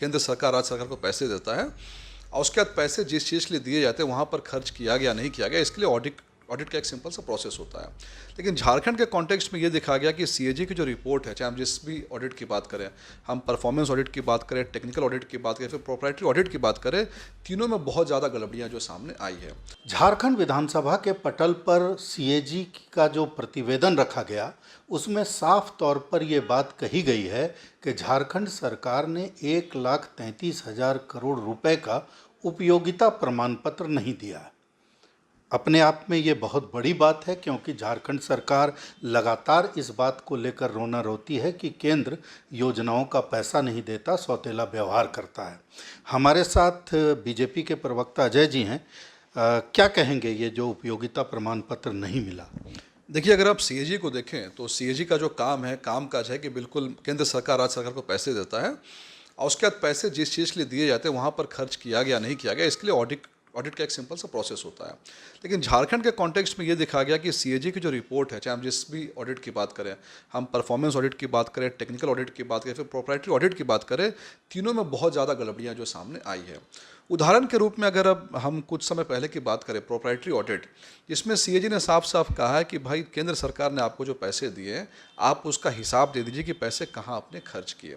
केंद्र सरकार राज्य सरकार को पैसे देता है और उसके बाद पैसे जिस चीज़ के लिए दिए जाते हैं वहाँ पर खर्च किया गया नहीं किया गया, इसके लिए ऑडिट का एक सिंपल सा प्रोसेस होता है। लेकिन झारखंड के कॉन्टेक्स्ट में ये देखा गया कि सीएजी की जो रिपोर्ट है, चाहे हम जिस भी ऑडिट की बात करें, हम परफॉर्मेंस ऑडिट की बात करें, टेक्निकल ऑडिट की बात करें, फिर प्रोप्राइटरी ऑडिट की बात करें, तीनों में बहुत ज़्यादा गड़बड़ियाँ जो सामने आई है। झारखंड विधानसभा के पटल पर सीएजी का जो प्रतिवेदन रखा गया उसमें साफ तौर पर ये बात कही गई है कि झारखंड सरकार ने 1,33,000 करोड़ रुपए का उपयोगिता प्रमाण पत्र नहीं दिया है। अपने आप में ये बहुत बड़ी बात है, क्योंकि झारखंड सरकार लगातार इस बात को लेकर रोना रोती है कि केंद्र योजनाओं का पैसा नहीं देता, सौतेला व्यवहार करता है। हमारे साथ बीजेपी के प्रवक्ता अजय जी हैं। क्या कहेंगे ये जो उपयोगिता प्रमाण पत्र नहीं मिला? देखिए, अगर आप सीएजी को देखें तो सीएजी का जो कामकाज है कि बिल्कुल केंद्र सरकार राज्य सरकार को पैसे देता है और उसके बाद पैसे जिस चीज़ के लिए दिए जाते हैं वहाँ पर खर्च किया गया नहीं किया गया, इसके लिए ऑडिट का एक सिंपल सा प्रोसेस होता है। लेकिन झारखंड के कॉन्टेक्स्ट में ये देखा गया कि सीएजी की जो रिपोर्ट है, चाहे हम जिस भी ऑडिट की बात करें, हम परफॉर्मेंस ऑडिट की बात करें, टेक्निकल ऑडिट की बात करें, फिर प्रोप्राइटरी ऑडिट की बात करें, तीनों में बहुत ज़्यादा गड़बड़ियाँ जो सामने आई है। उदाहरण के रूप में अगर अब हम कुछ समय पहले की बात करें, प्रोप्राइटरी ऑडिट, जिसमें सीएजी ने साफ साफ कहा है कि भाई केंद्र सरकार ने आपको जो पैसे दिए आप उसका हिसाब दे दीजिए कि पैसे कहाँ आपने खर्च किए।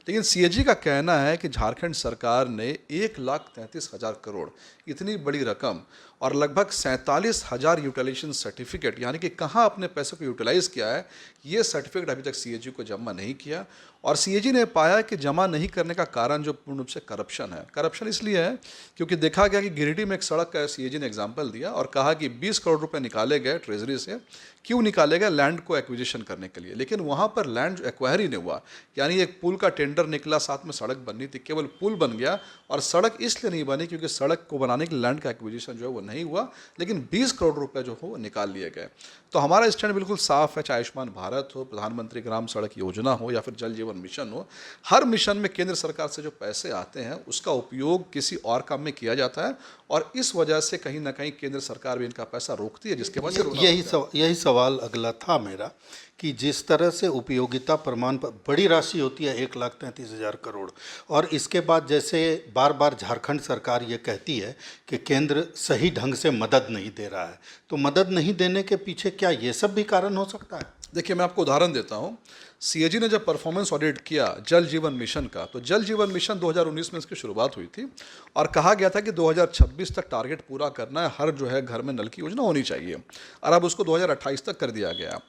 लेकिन सीएजी का कहना है कि झारखंड सरकार ने 1,33,000 करोड़, इतनी बड़ी रकम, और लगभग 47,000 यूटिलाइजेशन सर्टिफिकेट, यानी कि कहाँ अपने पैसे को यूटिलाइज किया है, ये सर्टिफिकेट अभी तक सीएजी को जमा नहीं किया। और सीएजी ने पाया कि जमा नहीं करने का कारण जो पूर्ण रूप से करप्शन है। करप्शन इसलिए है क्योंकि देखा गया कि गिरिडीह में एक सड़क का सीएजी ने एग्जाम्पल दिया और कहा कि 20 करोड़ रुपए निकाले गए ट्रेजरी से। क्यों निकाले गए? लैंड को एक्विजिशन करने के लिए। लेकिन वहाँ पर लैंड एक्वायर ही नहीं हुआ, यानी एक पुल का टेंडर निकला, साथ में सड़क बननी थी, केवल पुल बन गया। और सड़क इसलिए नहीं बनी क्योंकि सड़क को बनाने के लिए लैंड का एक्विजिशन जो है वो नहीं हुआ, लेकिन 20 करोड़ रुपए जो हो वो निकाल लिए गए। तो हमारा स्टैंड बिल्कुल साफ है, चाहे आयुष्मान भारत हो, प्रधानमंत्री ग्राम सड़क योजना हो या फिर जल जीवन मिशन हो, हर मिशन में केंद्र सरकार से जो पैसे आते हैं उसका उपयोग किसी और काम में किया जाता है और इस वजह से कहीं ना कहीं केंद्र सरकार भी इनका पैसा रोकती है, जिसके वजह से यही सवाल अगला था मेरा कि जिस तरह से उपयोगिता प्रमाण पर बड़ी राशि होती है 1,33,000 करोड़, और इसके बाद जैसे बार बार झारखंड सरकार ये कहती है कि केंद्र सही ढंग से मदद नहीं दे रहा है, तो मदद नहीं देने के पीछे क्या ये सब भी कारण हो सकता है? देखिए, मैं आपको उदाहरण देता हूँ। सीएजी ने जब परफॉर्मेंस ऑडिट किया जल जीवन मिशन का, तो जल जीवन मिशन 2019 में इसकी शुरुआत हुई थी और कहा गया था कि 2026 तक टारगेट पूरा करना है, हर जो है घर में नल की योजना होनी चाहिए, और अब उसको 2028 तक कर दिया गया।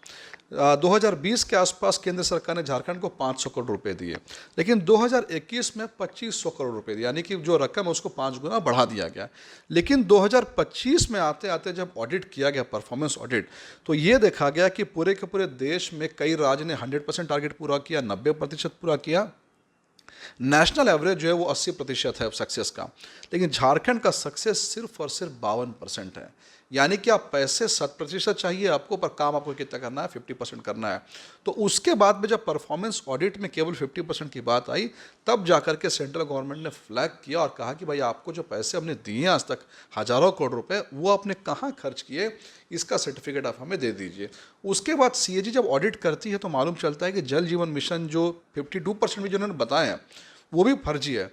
2020 के आसपास केंद्र सरकार ने झारखंड को 500 करोड़ रुपए दिए, लेकिन 2021 में 2,500 करोड़ रुपए दिए, यानी कि जो रकम है उसको 5 गुना बढ़ा दिया गया। लेकिन 2025 में आते आते जब ऑडिट किया गया, परफॉर्मेंस ऑडिट, तो ये देखा गया कि पूरे के पूरे देश में कई राज्य ने 100% टारगेट पूरा किया, 90% पूरा किया। नेशनल एवरेज जो है वो 80% है सक्सेस का, लेकिन झारखंड का सक्सेस सिर्फ और सिर्फ 52% है। यानी कि आप पैसे 100% चाहिए आपको, पर काम आपको कितना करना है? 50% करना है। तो उसके बाद में जब परफॉर्मेंस ऑडिट में केवल 50% की बात आई, तब जाकर के सेंट्रल गवर्नमेंट ने फ्लैग किया और कहा कि भाई आपको जो पैसे हमने दिए आज तक हज़ारों करोड़ रुपए, वो आपने कहाँ खर्च किए, इसका सर्टिफिकेट आप हमें दे दीजिए। उसके बाद सीएजी जब ऑडिट करती है तो मालूम चलता है कि जल जीवन मिशन जो 52% भी जिन्होंने बताए हैं वो भी फर्जी है।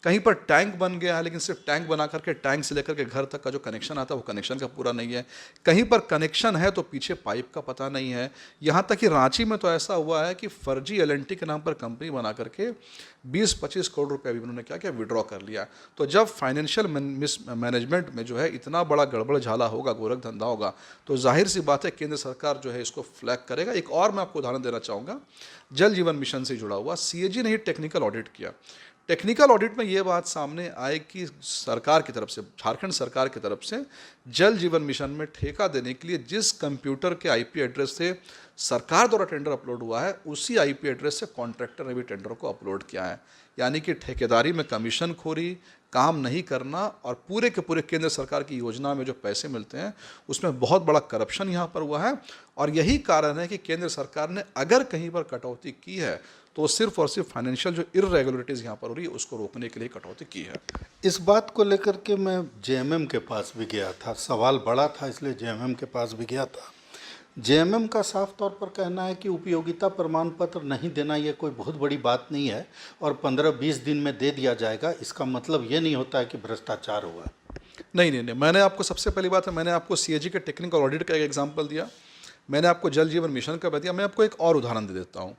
कहीं पर टैंक बन गया है, लेकिन सिर्फ टैंक बना करके टैंक से लेकर के घर तक का जो कनेक्शन आता है वो कनेक्शन का पूरा नहीं है। कहीं पर कनेक्शन है तो पीछे पाइप का पता नहीं है। यहाँ तक कि रांची में तो ऐसा हुआ है कि फर्जी एलएनटी के नाम पर कंपनी बना करके 20-25 करोड़ रुपए भी उन्होंने क्या किया, विड्रॉ कर लिया। तो जब फाइनेंशियल मैनेजमेंट में जो है इतना बड़ा गड़बड़ झाला होगा, गोरख धंधा होगा, तो जाहिर सी बात है केंद्र सरकार जो है इसको फ्लैग करेगा। एक और मैं आपको उदाहरण देना चाहूँगा, जल जीवन मिशन से जुड़ा हुआ। सीएजी ने ही टेक्निकल ऑडिट किया। टेक्निकल ऑडिट में ये बात सामने आए कि सरकार की तरफ से, झारखंड सरकार की तरफ से जल जीवन मिशन में ठेका देने के लिए जिस कंप्यूटर के आईपी एड्रेस से सरकार द्वारा टेंडर अपलोड हुआ है, उसी आईपी एड्रेस से कॉन्ट्रैक्टर ने भी टेंडर को अपलोड किया है। यानी कि ठेकेदारी में कमीशन खोरी, काम नहीं करना, और पूरे के पूरे केंद्र सरकार की योजना में जो पैसे मिलते हैं उसमें बहुत बड़ा करप्शन यहाँ पर हुआ है। और यही कारण है कि केंद्र सरकार ने अगर कहीं पर कटौती की है तो सिर्फ और सिर्फ फाइनेंशियल जो इररेगुलरिटीज़ यहाँ पर हो रही है उसको रोकने के लिए कटौती की है। इस बात को लेकर के मैं जेएमएम के पास भी गया था, सवाल बड़ा था इसलिए जेएमएम के पास भी गया था। जेएमएम का साफ तौर पर कहना है कि उपयोगिता प्रमाण पत्र नहीं देना ये कोई बहुत बड़ी बात नहीं है और 15-20 दिन में दे दिया जाएगा। इसका मतलब ये नहीं होता है कि भ्रष्टाचार हुआ। नहीं नहीं नहीं, मैंने आपको सबसे पहली बात है, मैंने आपको सीएजी के टेक्निकल ऑडिट का एक एग्जांपल दिया, मैंने आपको जल जीवन मिशन का दिया। मैं आपको एक और उदाहरण दे देता हूँ।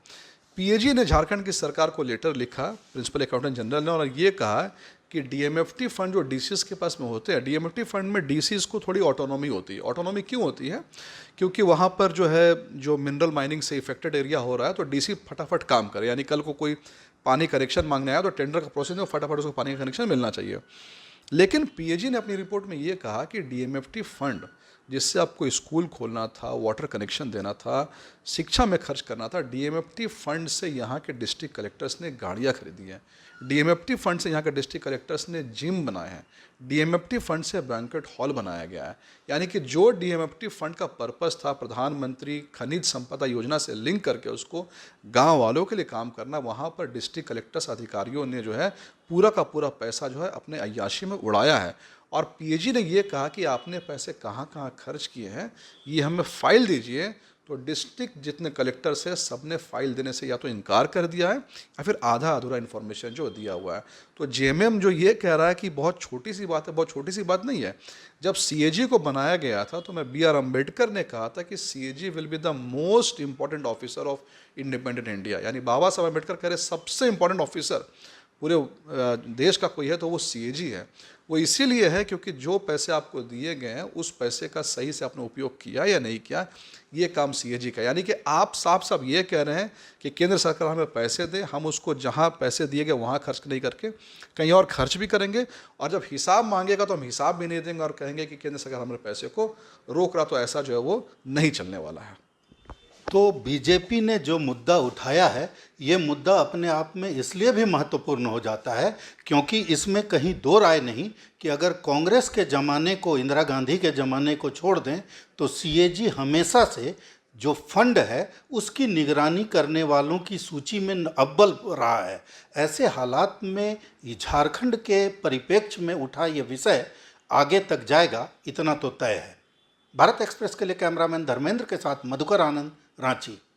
पीएजी ने झारखंड की सरकार को लेटर लिखा, प्रिंसिपल अकाउंटेंट जनरल ने, और ये कहा कि डीएमएफटी फंड जो डीसीज के पास में होते हैं, डीएमएफटी फंड में डीसीज को थोड़ी ऑटोनॉमी होती है। ऑटोनॉमी क्यों होती है? क्योंकि वहाँ पर जो है, जो मिनरल माइनिंग से इफेक्टेड एरिया हो रहा है, तो डीसी फटाफट काम करे। यानी कल को कोई पानी कनेक्शन मांगने आया तो टेंडर का प्रोसेस में फटाफट उसको पानी का कनेक्शन मिलना चाहिए। लेकिन पीएजी ने अपनी रिपोर्ट में ये कहा कि डीएमएफटी फंड जिससे आपको स्कूल खोलना था, वाटर कनेक्शन देना था, शिक्षा में खर्च करना था, डीएमएफटी फंड से यहाँ के डिस्ट्रिक्ट कलेक्टर्स ने गाड़ियाँ खरीदी हैं, डीएमएफटी फंड से यहाँ के डिस्ट्रिक्ट कलेक्टर्स ने जिम बनाए हैं, डीएमएफटी फंड से बैंक्वेट हॉल बनाया गया है। यानी कि जो डीएमएफटी फंड का पर्पस था प्रधानमंत्री खनिज संपदा योजना से लिंक करके उसको गांव वालों के लिए काम करना, वहाँ पर डिस्ट्रिक्ट कलेक्टर्स अधिकारियों ने जो है पूरा का पूरा पैसा जो है अपने अय्याशी में उड़ाया है। और पीएजी ने ये कहा कि आपने पैसे कहाँ कहाँ खर्च किए हैं, ये हमें फाइल दीजिए। तो डिस्ट्रिक्ट जितने कलेक्टर्स हैं सब ने फाइल देने से या तो इनकार कर दिया है या फिर आधा अधूरा इन्फॉर्मेशन जो दिया हुआ है। तो जेएमएम जो ये कह रहा है कि बहुत छोटी सी बात है, बहुत छोटी सी बात नहीं है। जब सीएजी को बनाया गया था तो मैं बीआर अम्बेडकर ने कहा था कि CAG will be the most important officer of independent India. यानी बाबा साहब अम्बेडकर कह रहे सबसे इंपॉर्टेंट ऑफिसर पूरे देश का कोई है तो वो सीएजी है। वो इसीलिए है क्योंकि जो पैसे आपको दिए गए हैं उस पैसे का सही से आपने उपयोग किया या नहीं किया, ये काम सीएजी का। यानी कि आप साफ साफ ये कह रहे हैं कि केंद्र सरकार हमें पैसे दे, हम उसको जहाँ पैसे दिए गए वहाँ खर्च नहीं करके कहीं और खर्च भी करेंगे, और जब हिसाब मांगेगा तो हम हिसाब भी नहीं देंगे और कहेंगे कि केंद्र सरकार हमारे पैसे को रोक रहा। तो ऐसा जो है वो नहीं चलने वाला है। तो बीजेपी ने जो मुद्दा उठाया है, ये मुद्दा अपने आप में इसलिए भी महत्वपूर्ण हो जाता है क्योंकि इसमें कहीं दो राय नहीं कि अगर कांग्रेस के ज़माने को, इंदिरा गांधी के ज़माने को छोड़ दें तो सीएजी हमेशा से जो फंड है उसकी निगरानी करने वालों की सूची में अव्वल रहा है। ऐसे हालात में झारखंड के परिप्रेक्ष्य में उठा ये विषय आगे तक जाएगा, इतना तो तय है। भारत एक्सप्रेस के लिए कैमरामैन धर्मेंद्र के साथ मधुकर आनंद, रांची।